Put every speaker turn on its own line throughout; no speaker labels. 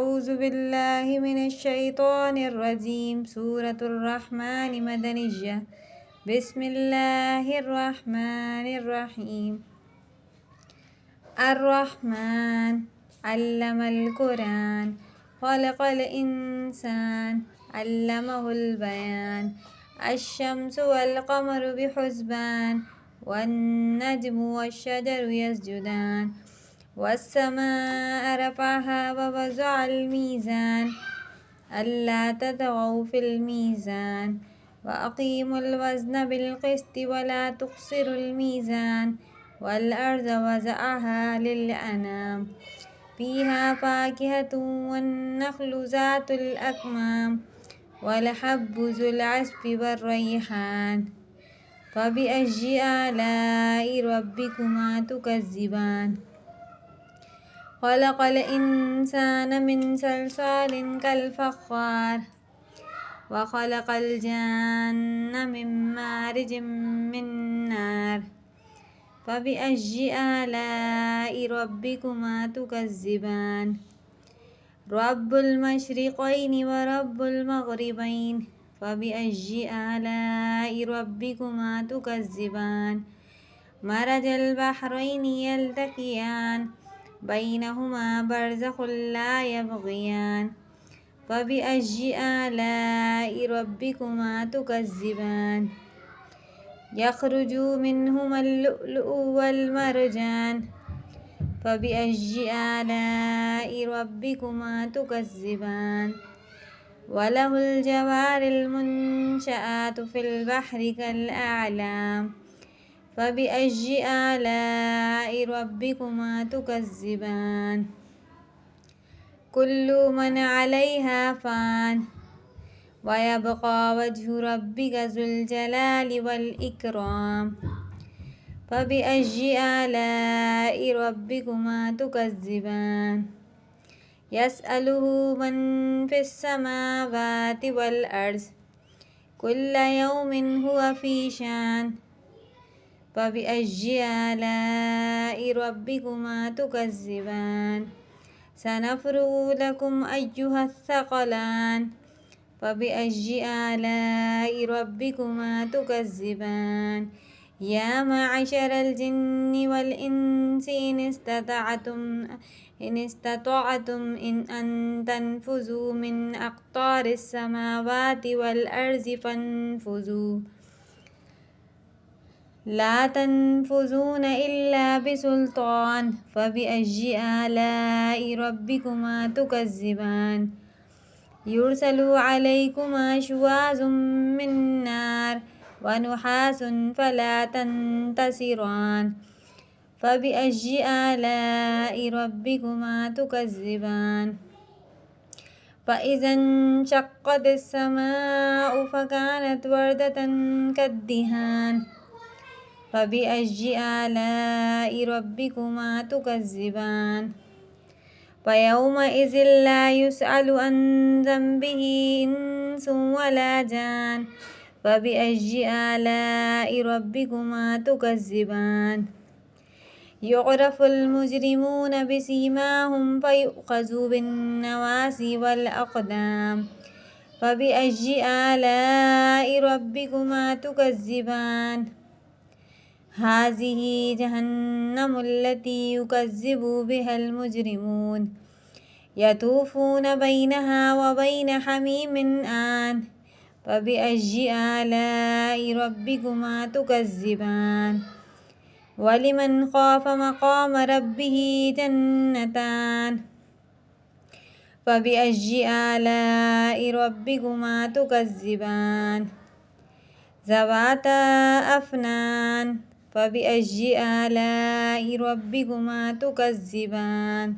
أعوذ بالله من الشيطان الرجيم. سورة الرحمن مدنية. بسم الله الرحمن الرحيم. الرحمن علم القرآن خلق الإنسان علمه البيان. الشمس والقمر بحسبان والنجم والشجر يسجدان. والسماء رفعها ووضع الميزان ألا تطغوا في الميزان وأقيموا الوزن بالقسط ولا تخسروا الميزان. والأرض وضعها للأنام فيها فاكهة والنخل ذات الأكمام والحب ذو العصف والريحان. فبأي آلاء ربكما تكذبان؟ خلق الإنسان من صلصال كالفخار وخلق الجن من مارج من نار. فبأي آلاء ربكما تكذبان؟ رب المشرقين ورب المغربين. فبأي آلاء ربكما تكذبان؟ مرج البحرين يلتقيان بينهما برزخ لا يبغيان. فبأي آلاء ربكما تكذبان؟ يخرج منهما اللؤلؤ والمرجان. فبأي آلاء ربكما تكذبان؟ وله الجوار المنشآت في البحر كالأعلام. فبأي آلاء ربكما تكذبان؟ كل من عليها فان ويبقى وجه ربك ذو الجلال والإكرام. فبأي آلاء ربكما تكذبان؟ يسأله من في السماوات والأرض كل يوم هو في شان. فبأي آلاء ربكما تكذبان؟ سنفرغ لكم أيها الثقلان. فبأي آلاء ربكما تكذبان؟ يا معشر الجن والإنس إن استطعتم أن تنفذوا من أقطار السماوات والأرض فانفذوا لا تنفذون إلا بسلطان. فبأي آلاء ربكما تكذبان؟ يرسل عليكما شواظ من نار ونحاس فلا تنتصران. فبأي آلاء ربكما تكذبان؟ فإذا انشقت السماء فكانت وردة كالدهان. فبأي آلاء ربكما تكذبان؟ فيومئذ لا يسأل عن ذنبه إنس ولا جان. فبأي آلاء ربكما تكذبان؟ يعرف المجرمون بسيماهم فيؤخذوا بالنواسي والأقدام. فبأي آلاء ربكما تكذبان؟ هذه جهنم التي يكذب بها المجرمون يطوفون بينها وبين حميم آن. فبأي آلاء ربكما تكذبان؟ ولمن خاف مقام ربه جنتان. فبأي آلاء ربكما تكذبان؟ ذواتا أفنان. فبأي آلاء ربكما تكذبان؟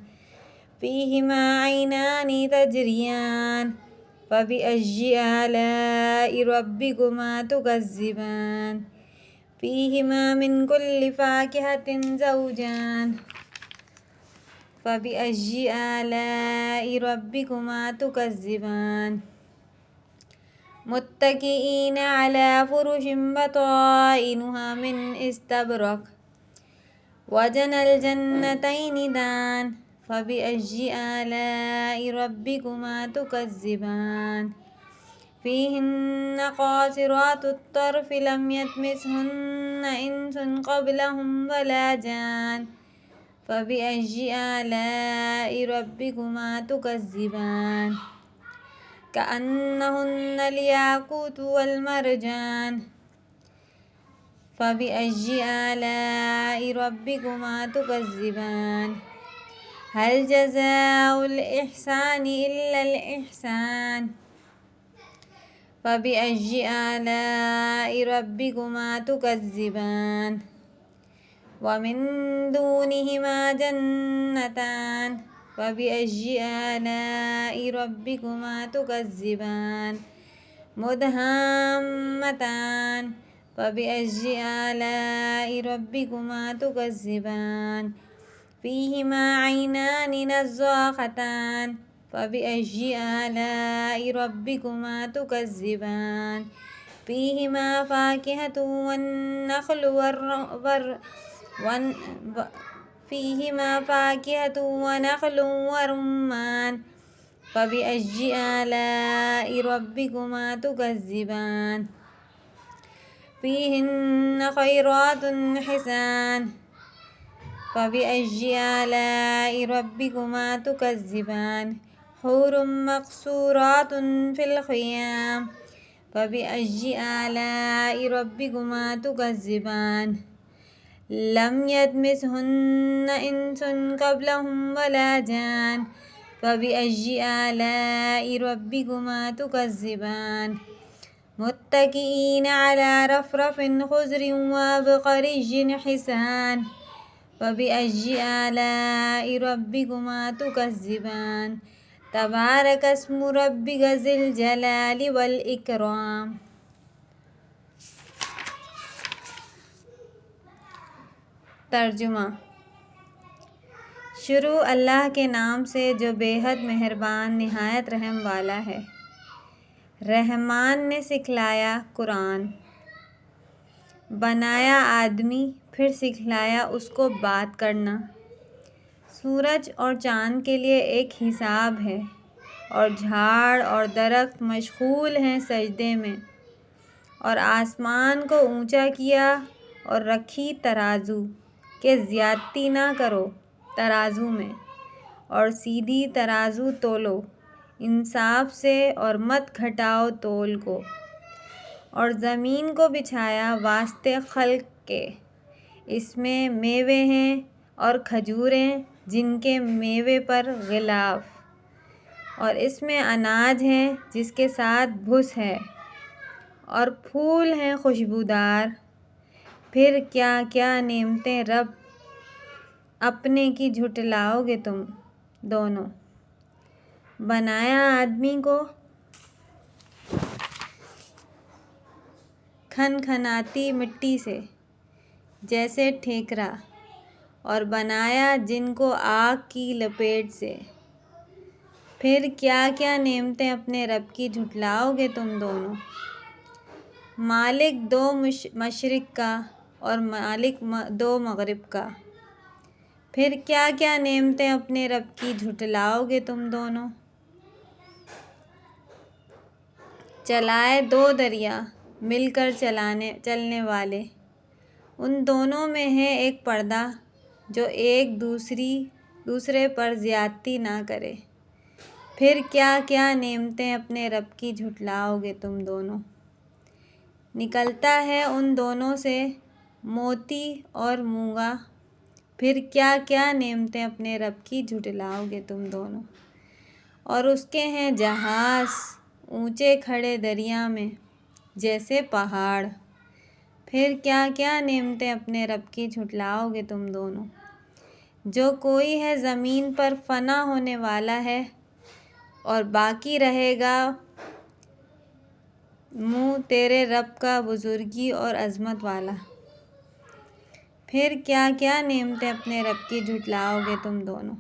فيهما عينان تجريان. فبأي آلاء ربكما تكذبان؟ فيهما من كل فاكهة زوجان. فبأي آلاء ربكما تكذبان؟ متكئين على فرش بطائنها من استبرق وجنى الجنتين دان. فبأي آلاء ربكما تكذبان فيهن قاصرات الطرف لم يطمثهن إنس قبلهم ولا جان فبأي آلاء ربكما تكذبان كأنهن الياقوت والمرجان فبأي آلاء ربكما تكذبان هل جزاء الإحسان إلا الإحسان فبأي آلاء ربكما تكذبان ومن دونهما جنتان فبأي آلاء ربكما تكذبان مدهامتان فبأي آلاء ربكما تكذبان فيهما عينان نضاختان فبأي آلاء ربكما تكذبان فيهما فاكهة والنخل ونخل ورمان فبأي آلاء ربكما تكذبان فيهن خيرات حسان فبأي آلاء ربكما تكذبان حور مقصورات في الخيام فبأي آلاء ربكما تكذبان لم يطمثهن إنس قبلهم ولا جان فبأي آلاء ربكما تكذبان متكئين على رفرف خضر وعبقري حسان فبأي آلاء ربكما تكذبان تبارك اسم ربك ذي الجلال والإكرام. ترجمہ: شروع اللہ کے نام سے جو بے حد مہربان نہایت رحم والا ہے۔ رحمان نے سکھلایا قرآن، بنایا آدمی پھر سکھلایا اس کو بات کرنا۔ سورج اور چاند کے لیے ایک حساب ہے اور جھاڑ اور درخت مشغول ہیں سجدے میں، اور آسمان کو اونچا کیا اور رکھی ترازو کہ زیادتی نہ کرو ترازو میں، اور سیدھی ترازو تولو انصاف سے اور مت گھٹاؤ تول کو۔ اور زمین کو بچھایا واسطے خلق کے، اس میں میوے ہیں اور کھجوریں جن کے میوے پر غلاف، اور اس میں اناج ہے جس کے ساتھ بھس ہے، اور پھول ہیں خوشبودار۔ پھر کیا کیا نعمتیں رب اپنے کی جھٹلاؤ گے تم دونوں۔ بنایا آدمی کو کھنکھناتی مٹی سے جیسے ٹھیکرا، اور بنایا جن کو آگ کی لپیٹ سے۔ پھر کیا کیا نعمتیں اپنے رب کی جھٹلاؤ گے تم دونوں۔ مالک دو مشرق کا اور مالک دو مغرب کا۔ پھر کیا کیا نعمتیں اپنے رب کی جھٹلاؤ گے تم دونوں۔ چلائے دو دریا مل کر چلنے والے، ان دونوں میں ہے ایک پردہ جو ایک دوسرے پر زیادتی نہ کرے۔ پھر کیا کیا نعمتیں اپنے رب کی جھٹلاؤ گے تم دونوں۔ نکلتا ہے ان دونوں سے موتی اور مونگا، پھر کیا کیا نعمتیں اپنے رب کی جھٹلاؤ گے تم دونوں۔ اور اس کے ہیں جہاز اونچے کھڑے دریا میں جیسے پہاڑ، پھر کیا کیا نعمتیں اپنے رب کی جھٹلاؤ گے تم دونوں۔ جو کوئی ہے زمین پر فنا ہونے والا ہے اور باقی رہے گا منہ تیرے رب کا بزرگی اور عظمت والا۔ پھر کیا کیا نعمتیں اپنے رب کی جھٹلاؤ گے تم دونوں۔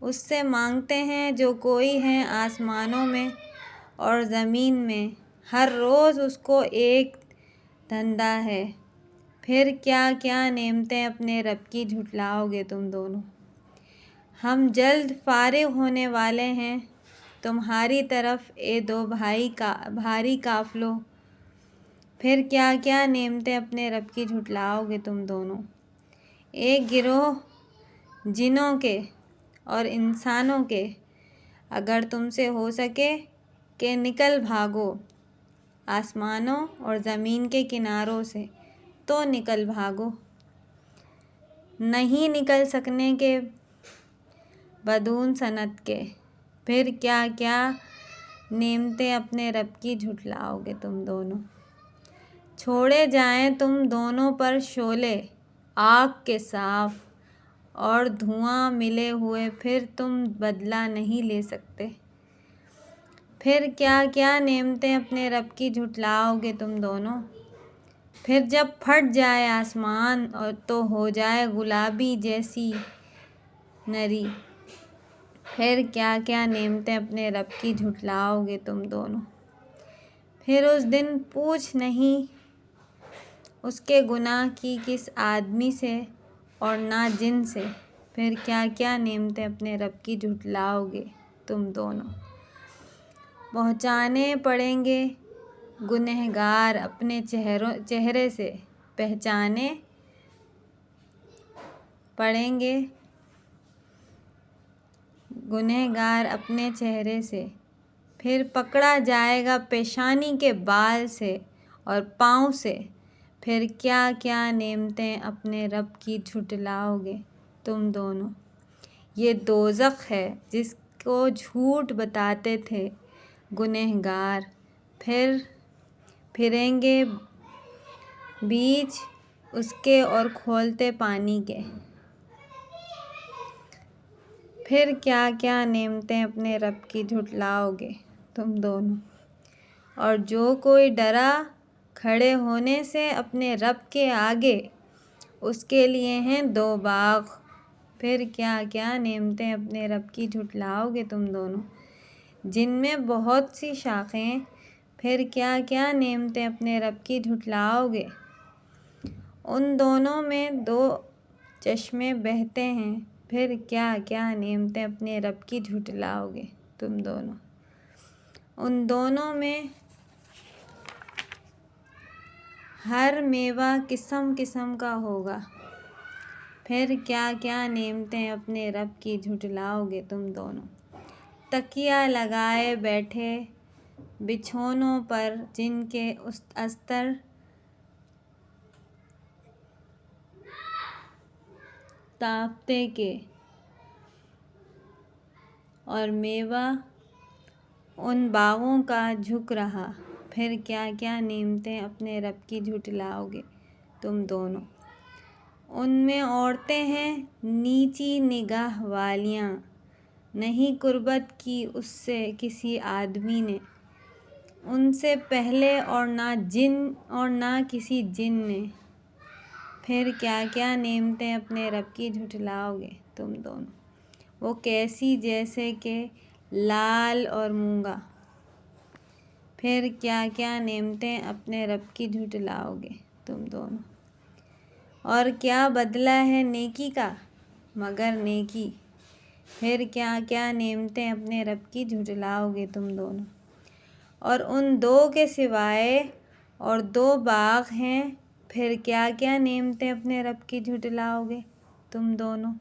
اس سے مانگتے ہیں جو کوئی ہیں آسمانوں میں اور زمین میں، ہر روز اس کو ایک دھندا ہے۔ پھر کیا کیا نعمتیں اپنے رب کی جھٹلاؤ گے تم دونوں۔ ہم جلد فارغ ہونے والے ہیں تمہاری طرف اے دو بھاری قافلوں۔ پھر کیا کیا نعمتیں اپنے رب کی جھٹلاؤ گے تم دونوں۔ ایک گروہ جنوں کے اور انسانوں کے، اگر تم سے ہو سکے کہ نکل بھاگو آسمانوں اور زمین کے کناروں سے تو نکل بھاگو، نہیں نکل سکنے کے بدون سنت کے۔ پھر کیا کیا نعمتیں اپنے رب کی جھٹلاؤ گے تم دونوں۔ چھوڑے جائیں تم دونوں پر شعلے آگ کے صاف اور دھواں ملے ہوئے، پھر تم بدلہ نہیں لے سکتے۔ پھر کیا کیا نعمتیں اپنے رب کی جھٹلاؤ گے تم دونوں۔ پھر جب پھٹ جائے آسمان اور تو ہو جائے گلابی جیسی نری، پھر کیا کیا نعمتیں اپنے رب کی جھٹلاؤ گے تم دونوں۔ پھر اس دن پوچھ نہیں اس کے گناہ کی کس آدمی سے اور نہ جن سے، پھر کیا کیا نعمتیں اپنے رب کی جھٹلاؤ گے تم دونوں۔ پہچانے پڑیں گے گنہگار اپنے چہرے سے، پہچانے پڑیں گے گنہگار اپنے چہرے سے۔ پھر پکڑا جائے گا پیشانی کے بال سے اور پاؤں سے، پھر کیا کیا نعمتیں اپنے رب کی جھٹلاؤ گے تم دونوں۔ یہ دوزخ ہے جس کو جھوٹ بتاتے تھے گنہگار، پھر پھریں گے بیچ اس کے اور کھولتے پانی کے۔ پھر کیا کیا نعمتیں اپنے رب کی جھٹلاؤ گے تم دونوں۔ اور جو کوئی ڈرا کھڑے ہونے سے اپنے رب کے آگے، اس کے لیے ہیں دو باغ۔ پھر کیا کیا نعمتیں اپنے رب کی جھٹلاؤ گے تم دونوں، جن میں بہت سی شاخیں۔ پھر کیا کیا نعمتیں اپنے رب کی جھٹلاؤ گے۔ ان دونوں میں دو چشمے بہتے ہیں، پھر کیا کیا نعمتیں اپنے رب کی جھٹلاؤ گے تم دونوں۔ ان دونوں میں ہر میوہ قسم قسم کا ہوگا، پھر کیا کیا نعمتیں اپنے رب کی جھٹلاؤ گے تم دونوں۔ تکیہ لگائے بیٹھے بچھونوں پر جن کے استر تافتے کے، اور میوہ ان باغوں کا جھک رہا، پھر کیا کیا نعمتیں اپنے رب کی جھٹلاؤ گے تم دونوں۔ ان میں عورتیں ہیں نیچی نگاہ والیاں، نہیں قربت کی اس سے کسی آدمی نے ان سے پہلے، اور نہ کسی جن نے۔ پھر کیا کیا نعمتیں اپنے رب کی جھٹلاؤ گے تم دونوں۔ وہ کیسی جیسے کہ لال اور مونگا، پھر کیا کیا نعمتیں اپنے رب کی جھٹلاؤ گے تم دونوں۔ اور کیا بدلہ ہے نیکی کا مگر نیکی، پھر کیا کیا نعمتیں اپنے رب کی جھٹلاؤ گے تم دونوں۔ اور ان دو کے سوائے اور دو باغ ہیں، پھر کیا کیا نعمتیں اپنے رب کی جھٹلاؤ گے تم دونوں۔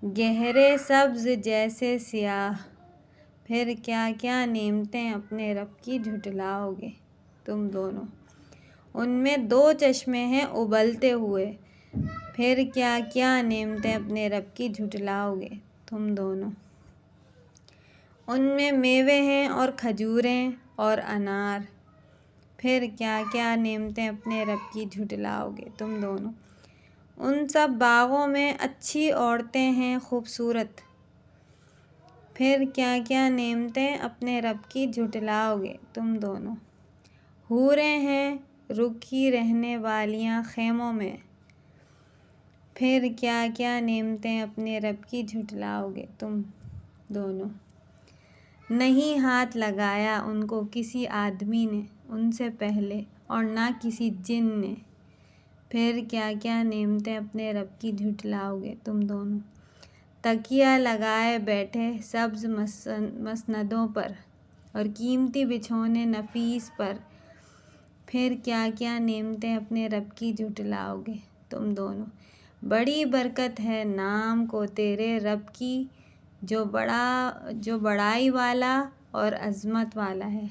گہرے سبز جیسے سیاہ، پھر کیا کیا نعمتیں اپنے رب کی جھٹلاؤ گے تم دونوں۔ ان میں دو چشمے ہیں ابلتے ہوئے، پھر کیا کیا نعمتیں اپنے رب کی جھٹلاؤ گے تم دونوں۔ ان میں میوے ہیں اور کھجوریں اور انار، پھر کیا کیا نعمتیں اپنے رب کی جھٹلاؤ گے تم دونوں۔ ان سب باغوں میں اچھی عورتیں ہیں خوبصورت، پھر کیا کیا نعمتیں اپنے رب کی جھٹلاؤ گے تم دونوں۔ حوریں ہیں رکی رہنے والیاں خیموں میں، پھر کیا کیا نعمتیں اپنے رب کی جھٹلاؤ گے تم دونوں۔ نہیں ہاتھ لگایا ان کو کسی آدمی نے ان سے پہلے، اور نہ کسی جن نے، پھر کیا کیا نعمتیں اپنے رب کی جھٹلاؤ گے تم دونوں۔ تکیہ لگائے بیٹھے سبز مسندوں پر اور قیمتی بچھونے نفیس پر، پھر کیا کیا نعمتیں اپنے رب کی جھٹلاؤ گے تم دونوں۔ بڑی برکت ہے نام کو تیرے رب کی، جو بڑائی والا اور عظمت والا ہے۔